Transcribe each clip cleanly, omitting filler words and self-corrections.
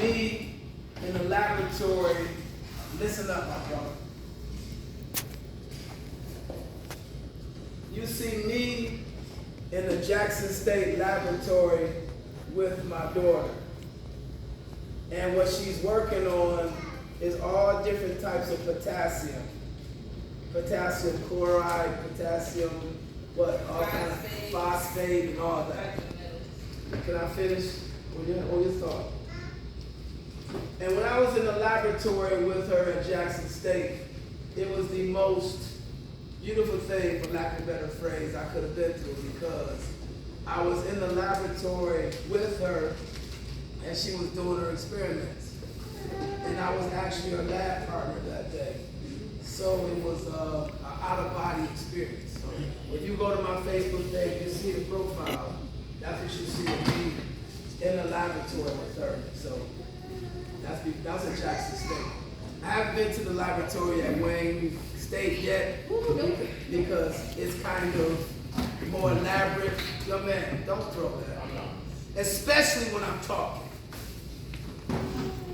me in the laboratory. Listen up, my brother. You see me in the Jackson State Laboratory with my daughter. And what she's working on is all different types of potassium. Potassium chloride, potassium, all kind of phosphate and all that. Can I finish on your thought? And when I was in the laboratory with her at Jackson State, it was the most beautiful thing, for lack of a better phrase, I could have been through, because I was in the laboratory with her and she was doing her experiments. And I was actually her lab partner that day. So it was an out-of-body experience. So if you go to my Facebook page, you see the profile. That's what you see of me in the laboratory with her. So that's at Jackson State. I haven't been to the laboratory at Wayne State yet because it's kind of more elaborate. Young man, don't throw that out. Especially when I'm talking.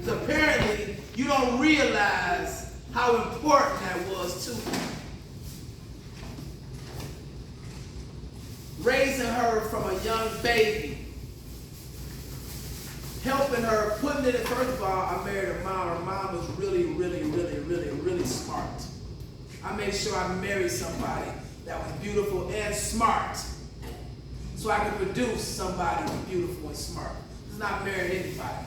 Because apparently you don't realize how important that was to me. Raising her from a young baby, helping her, putting it in. First of all, I married her mom. Her mom was really, really, really, really, really smart. I made sure I married somebody that was beautiful and smart, so I could produce somebody who's beautiful and smart. It's not marrying anybody.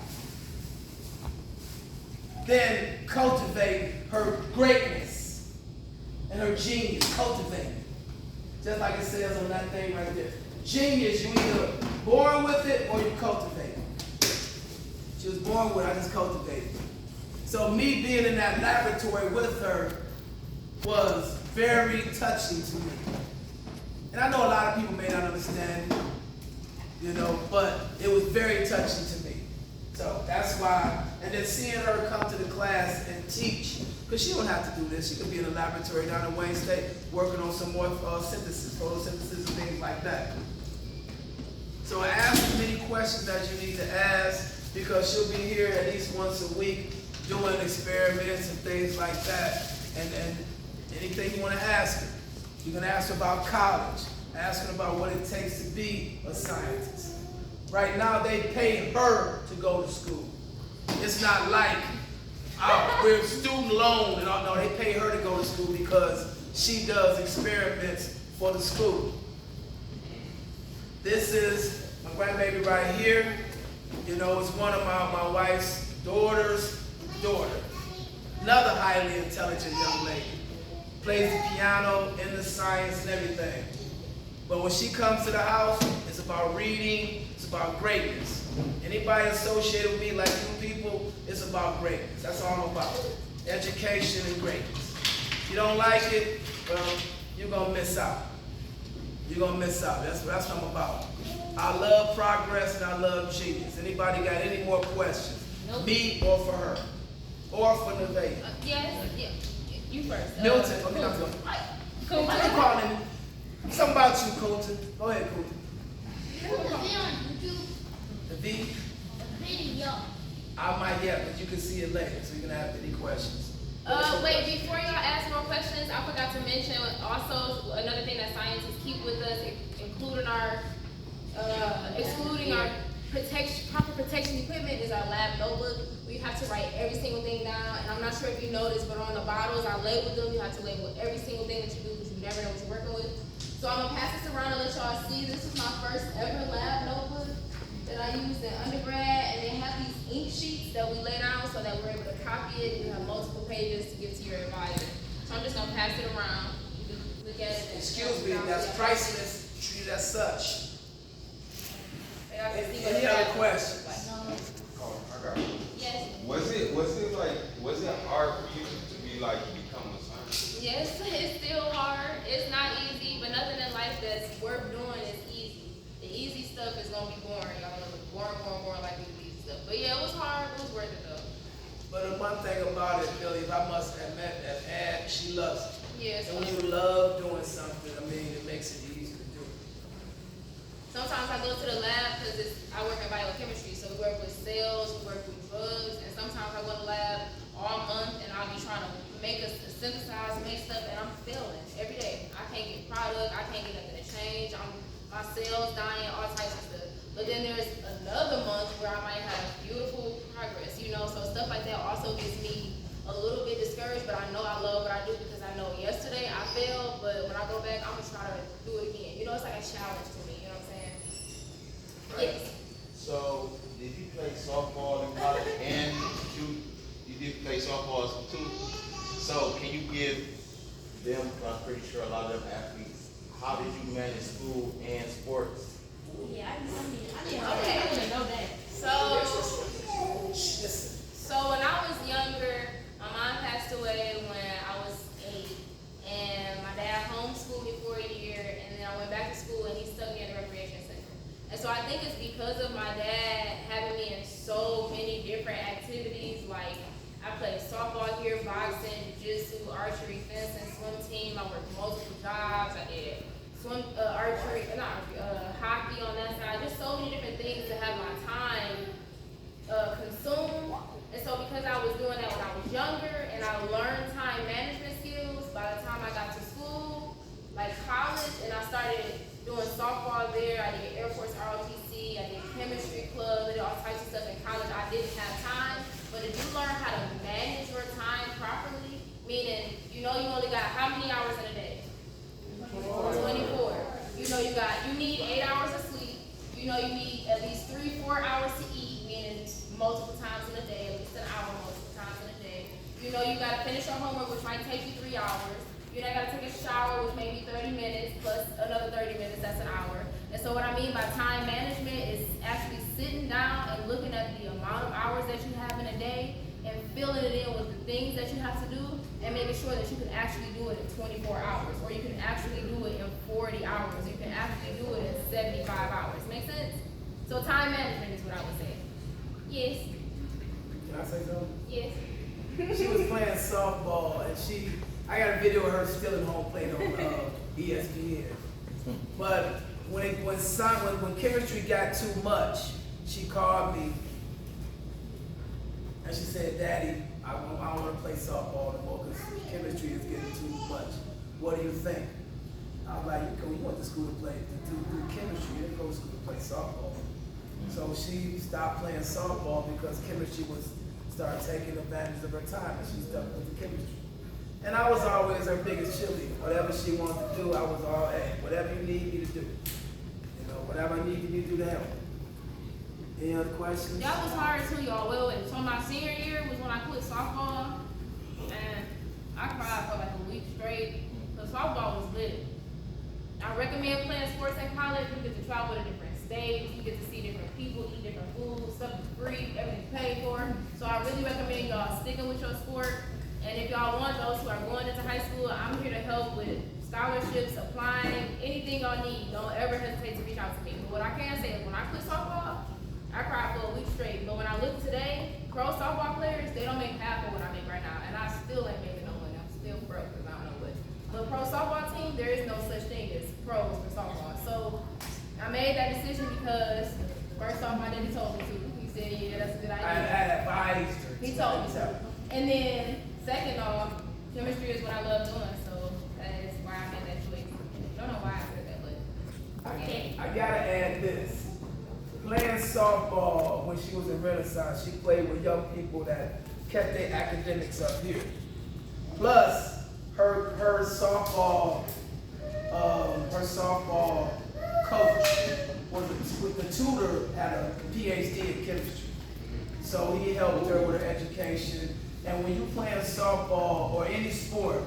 Then cultivate her greatness and her genius. Cultivate it. Just like it says on that thing right there. Genius, you either born with it or you cultivate it. She was born with it, I just cultivated it. So me being in that laboratory with her was very touching to me. And I know a lot of people may not understand, but it was very touching to me. So that's why, and then seeing her come to the class and teach, because she don't have to do this. She could be in the laboratory down at Wayne State working on some more photosynthesis and things like that. So I ask as many questions as you need to ask, because she'll be here at least once a week doing experiments and things like that. And anything you want to ask her. You can ask her about college, ask her about what it takes to be a scientist. Right now, they pay her to go to school. It's not like we're student loan and all. No, they pay her to go to school because she does experiments for the school. This is my grandbaby right here. It's one of my wife's daughter's daughter. Another highly intelligent young lady. Plays the piano, into science and everything. But when she comes to the house, it's about reading, it's about greatness. Anybody associated with me like you people, it's about greatness. That's all I'm about. Education and greatness. If you don't like it, well, you're gonna miss out. You're gonna miss out. That's what I'm about. I love progress and I love genius. Anybody got any more questions? Nope. Me or for her? Or for Nevaeh? Yes. You first. Milton. Okay, I'm going. Cool. Why you calling him? Something about you, Colton. Go ahead, Colton. Put the V on YouTube. The V? The video. I might, but you can see it later, so you can have any questions. Wait, before y'all ask more questions, I forgot to mention also another thing that scientists keep with us, excluding our proper protection equipment, is our lab notebook. We have to write every single thing down, and I'm not sure if you noticed, but on the bottles, I labeled them. You have to label every single thing that you do because you never know what you're working with. So I'm gonna pass this around and let y'all see. This is my first ever lab notebook that I used in undergrad, and they have these ink sheets that we lay down so that we're able to copy it, and you have multiple pages to give to your advisor. So I'm just gonna pass it around. You can look at it. Excuse me, that's priceless. Treat it as such. Any Any other questions? Oh, I got it. Yes. Was it hard for you to become a scientist? Yes, it's still hard. It's not easy, but nothing in life that's worth doing is easy. The easy stuff is gonna be boring. Y'all gonna look boring like the easy stuff. But yeah, it was hard. It was worth it though. But the one thing about it, Billy, I must admit that Ad, she loves it. Yes. And when you love doing something, it makes it easy to do. Sometimes I go to the lab because I work in biochemistry, so we we work with sales, we work with drugs, and sometimes I go to lab all month and I'll be trying to make a synthesize, make stuff, and I'm failing every day. I can't get product, I can't get nothing to change, my sales dying, all types of stuff. But then there's another month where I might have beautiful progress, you know, so stuff like that also gets me a little bit discouraged, but I know I love what I do because I know yesterday I failed, but when I go back, I'm gonna try to do it again. You know, it's like a challenge to me, you know what I'm saying? Right. Yes. So, did you play softball in college and you did play softball too? So, can you give them, I'm pretty sure a lot of them athletes, how did you manage school and sports? Yeah, I Okay. want to know that. So when I was younger, my mom passed away when I was 8, and my dad homeschooled me for a year, and then I went back to school, and he stuck me in the recreation center. And so I think it's because of my dad having me in so many different activities, like I played softball here, boxing, jiu-jitsu, archery, fencing, swim team. I worked multiple jobs. I did hockey on that side. Just so many different things to have my time consumed. And so because I was doing that when I was younger and I learned time management skills, by the time I got to school, like college, and I started doing softball there, I did Air Force ROTC, I did chemistry club, I did all types of stuff in college. I didn't have time. But if you learn how to manage your time properly, meaning you know you only got how many hours in a day? 24. You know you need 8 hours of sleep. You know you need at least 3-4 hours to eat, meaning multiple times in a day, at least an hour multiple times in a day. You know you gotta finish your homework, which might take you 3 hours. You know you gotta take a shower, which may be 30 minutes, plus another 30 minutes, that's an hour. And so what I mean by time management is actually sitting down and looking at the amount of hours that you have in a day and filling it in with the things that you have to do and making sure that you can actually do it in 24 hours, or you can actually do it in 40 hours, you can actually do it in 75 hours. Make sense? So time management is what I would say. Yes. Can I say something? Yes. She was playing softball, and I got a video of her stealing home plate on ESPN. But when chemistry got too much, she called me, and she said, "Daddy, I don't want to play softball anymore because chemistry is getting too much. What do you think?" I was like, "You went to school to do chemistry. You didn't go to school to play softball." So she stopped playing softball because chemistry started taking advantage of her time, and she stuck with the chemistry. And I was always her biggest cheerleader. Whatever she wanted to do, I was all, hey, whatever you need me to do. You know, whatever I need you to do to help. Any other questions? That was hard too, y'all. Well, so my senior year was when I quit softball, and I cried for like a week straight, because softball was lit. I recommend playing sports in college. You get to travel to different states, you get to see different people, eat different foods, stuff is free, everything's paid for. So I really recommend y'all sticking with your sport. And if y'all want those who are going into high school, I'm here to help with scholarships, applying, anything y'all need. Don't ever hesitate to reach out to me. But what I can say is when I quit softball, I cried for a week straight. But when I look today, pro softball players, they don't make half of what I make right now. And I still ain't making no money. I'm still broke because I don't know what. But pro softball team, there is no such thing as pros for softball. So I made that decision because first off, my daddy told me to. He said, yeah, that's a good idea. I advised her. He told me so. And then second off, chemistry is what I love doing, so that is why I made that choice. I don't know why I said that, but okay. I gotta add this. Playing softball when she was in Renaissance, she played with young people that kept their academics up here. Plus, her softball coach with the tutor had a PhD in chemistry. So he helped her with her education. And when you're playing softball or any sport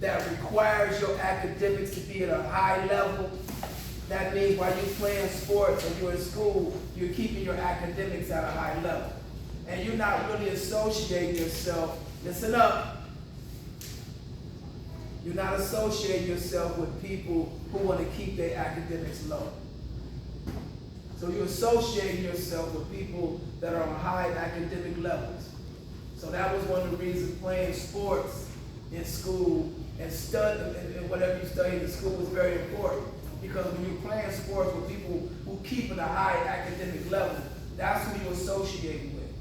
that requires your academics to be at a high level, that means while you're playing sports and you're in school, you're keeping your academics at a high level. And you're not really associating yourself, listen up, you're not associating yourself with people who want to keep their academics low. So you're associating yourself with people that are on high academic levels. So that was one of the reasons playing sports in school and studying and whatever you studied in school was very important. Because when you're playing sports with people who keep at a high academic level, That's who you associate with.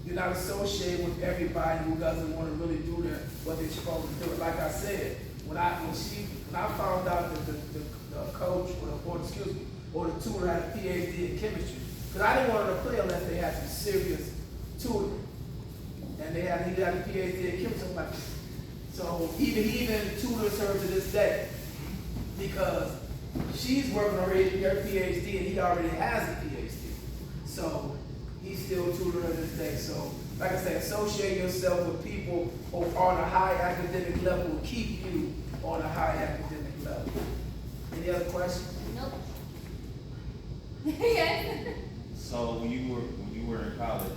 You're not associated with everybody who doesn't want to really do what they're supposed to do. Like I said, when I found out that the coach or the tutor had a PhD in chemistry, because I didn't want her to play unless they had some serious tutoring. And he had a PhD in chemistry. Like, so he even tutors her to this day because she's working on her PhD and he already has a PhD. So he's still tutoring her to this day. So like I said, associate yourself with people who are on a high academic level will keep you on a high academic level. Any other questions? Nope. Yes. So when you were in college,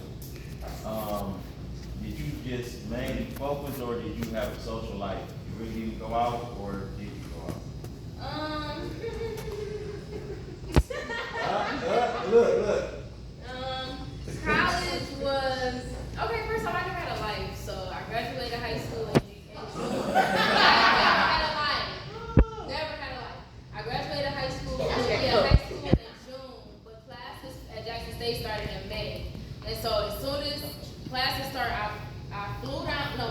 did you just mainly focus, or did you have a social life? You really didn't go out, or did you go out? Look. College was okay. First off, I never had a life, so I graduated high school in June. Never had a life. Never had a life. I graduated high school. High school in June, but classes at Jackson State started in May. And so as soon as classes started, I flew down. No,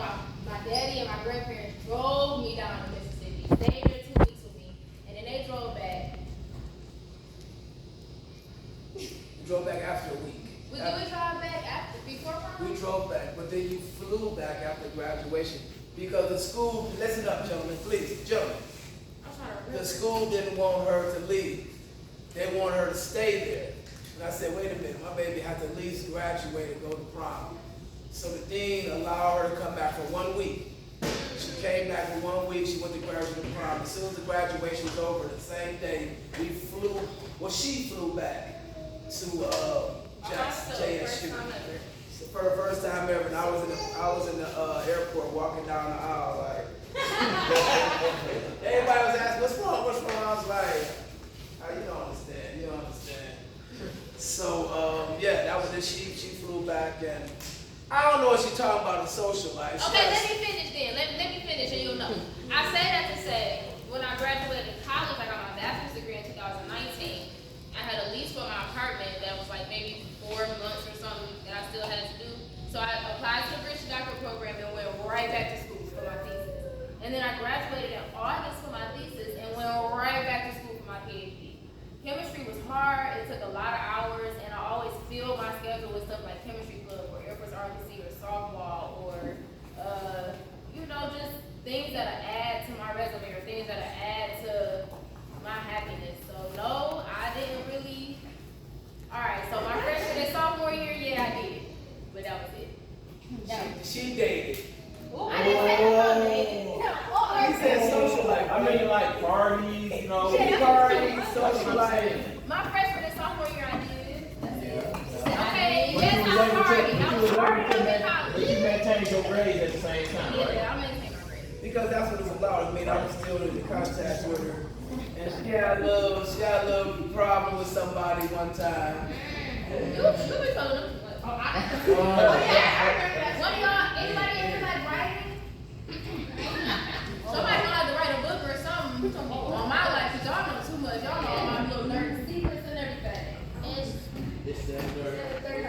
my daddy and my grandparents drove me down to Mississippi. Stayed there 2 weeks with me, and then they drove back. We drove back after a week. We drive back before prom? We drove back, but then you flew back after graduation because the school, listen up, gentlemen, please, gentlemen. I'm trying to remember. The school didn't want her to leave. They wanted her to stay there. And I said, wait a minute, my baby had to at least graduate and go to prom. So the dean allowed her to come back for 1 week. She came back for 1 week, she went to graduate prom. As soon as the graduation was over, the same day, she flew back to JSU. For the first time ever, and I was in the airport walking down the aisle like, everybody was asking, what's wrong? I was like, oh, you don't understand. So, yeah, that was it. She flew back, and I don't know what she's talking about in social life. Okay, let me finish then. Let me finish and you'll know. I say that to say, when I graduated college, I got my bachelor's degree in 2019. I had a lease for my apartment that was like maybe 4 months or something that I still had to do. So I applied to the British Doctor program and went right back to school for my thesis. And then I graduated in August for my thesis and went right back to school for my PhD. Chemistry was hard, it took a lot of hours, and I always filled my schedule with stuff like chemistry club or Air Force ROTC or softball or, just things that add to my resume or things that add to my happiness. So no, I didn't really. All right, so my freshman and sophomore year, yeah, I did, but that was it. She dated. I didn't say about dating. He said social life. I mean, like parties, Parties, social life. My freshman and sophomore year, I did. That's it. Yeah. Okay, yes, I'm partying. I'm partying in college. But you maintained your grades at the same time, right? Yeah, I'm maintaining my grades. Because that's what it's about. I mean, I was still in contact with her. And she had a little problem with somebody one time. You be telling them. Oh, yeah, I remember that. One of y'all, anybody writing? Somebody gonna have to write a book or something on my life, because y'all know too much. Y'all know all my little nerd secrets and everything. It's that nerd. 31.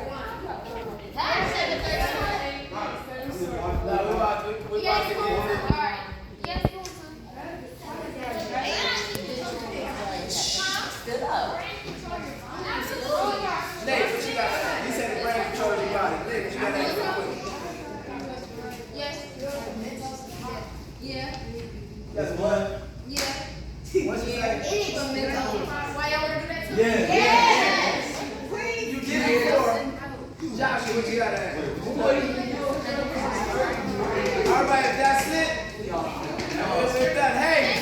No, we're about to get here. Alright. Yes, Stood up. absolutely. Nate, what you got? He said the brain controls your body. Nate, what you got that real quick? Yes. Yeah. That's what? Yeah. What's your name? Why y'all wanna do that too? Yeah. Yes. You did it before. Joshua, what you got at? All right, if that's it. We're done. Hey,